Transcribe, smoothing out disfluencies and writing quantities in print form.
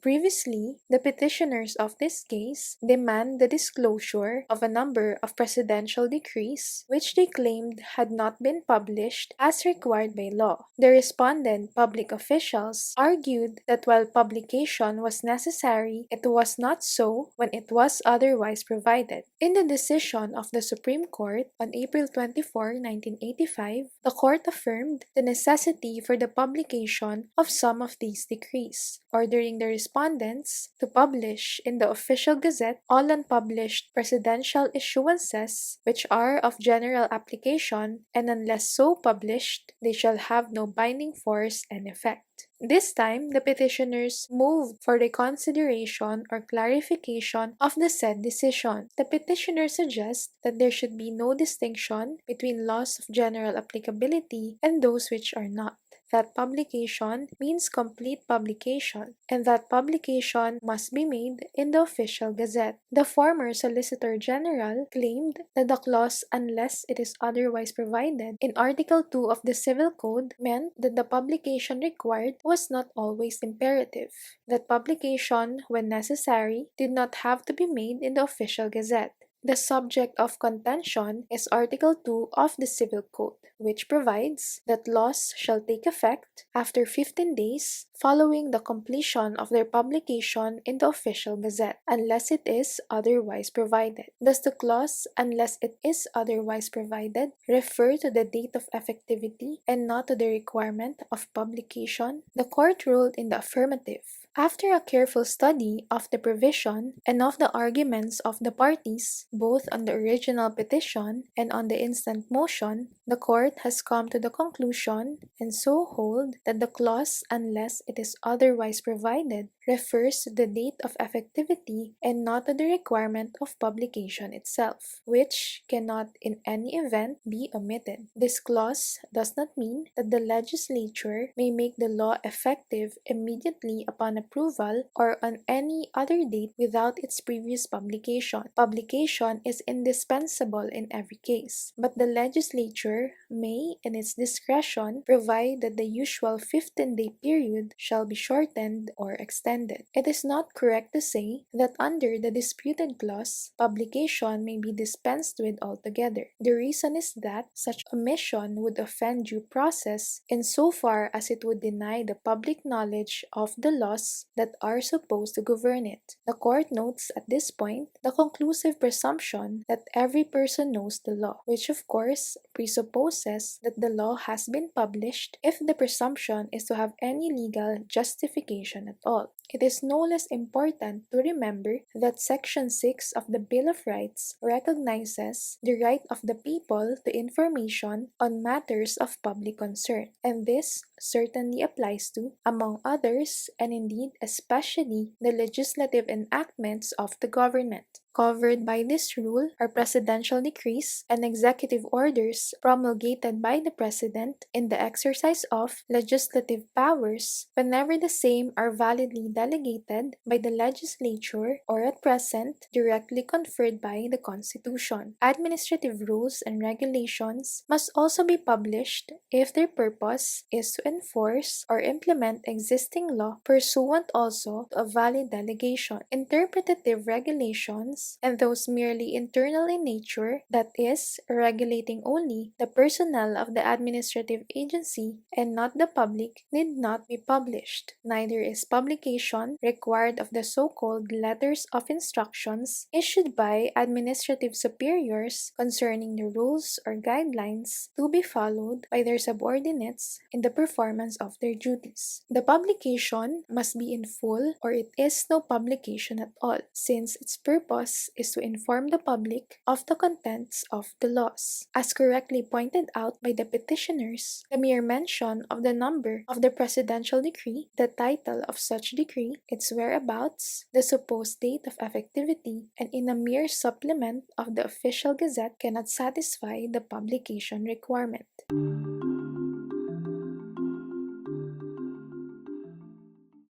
Previously, the petitioners of this case demand the disclosure of a number of presidential decrees which they claimed had not been published as required by law. The respondent public officials argued that while publication was necessary, it was not so when it was otherwise provided. In the decision of the Supreme Court on April 24, 1985, the court affirmed the necessity for the publication of some of these decrees, ordering the respondents to publish in the official gazette all unpublished presidential issuances which are of general application, and unless so published, they shall have no binding force and effect. This time, the petitioners moved for reconsideration or clarification of the said decision. The petitioner suggests that there should be no distinction between laws of general applicability and those which are not, that publication means complete publication, and that publication must be made in the official gazette. The former Solicitor General claimed that the clause "unless it is otherwise provided" in Article 2 of the Civil Code meant that the publication required was not always imperative, that publication, when necessary, did not have to be made in the official gazette. The subject of contention is Article 2 of the Civil Code, which provides that laws shall take effect after 15 days following the completion of their publication in the official gazette, unless it is otherwise provided. Does the clause "unless it is otherwise provided" refer to the date of effectivity and not to the requirement of publication? The court ruled in the affirmative. After a careful study of the provision and of the arguments of the parties, both on the original petition and on the instant motion, the court has come to the conclusion, and so hold, that the clause "unless it is otherwise provided" refers to the date of effectivity and not to the requirement of publication itself, which cannot in any event be omitted. This clause does not mean that the legislature may make the law effective immediately upon approval or on any other date without its previous publication. Publication is indispensable in every case, but the legislature may, in its discretion, provide that the usual 15-day period shall be shortened or extended. It is not correct to say that under the disputed clause, publication may be dispensed with altogether. The reason is that such omission would offend due process insofar as it would deny the public knowledge of the laws that are supposed to govern it. The court notes at this point the conclusive presumption that every person knows the law, which of course presupposes that the law has been published if the presumption is to have any legal justification at all. It is no less important to remember that Section 6 of the Bill of Rights recognizes the right of the people to information on matters of public concern, and this certainly applies to, among others, and indeed especially, the legislative enactments of the government. Covered by this rule are presidential decrees and executive orders promulgated by the President in the exercise of legislative powers whenever the same are validly delegated by the legislature or at present directly conferred by the Constitution. Administrative rules and regulations must also be published if their purpose is to enforce or implement existing law pursuant also to a valid delegation. Interpretative regulations and those merely internal in nature, that is, regulating only the personnel of the administrative agency and not the public, need not be published. Neither is publication required of the so-called letters of instructions issued by administrative superiors concerning the rules or guidelines to be followed by their subordinates in the performance of their duties. The publication must be in full or it is no publication at all, since its purpose is to inform the public of the contents of the laws. As correctly pointed out by the petitioners, the mere mention of the number of the presidential decree, the title of such decree, its whereabouts, the supposed date of effectivity, and in a mere supplement of the official gazette cannot satisfy the publication requirement.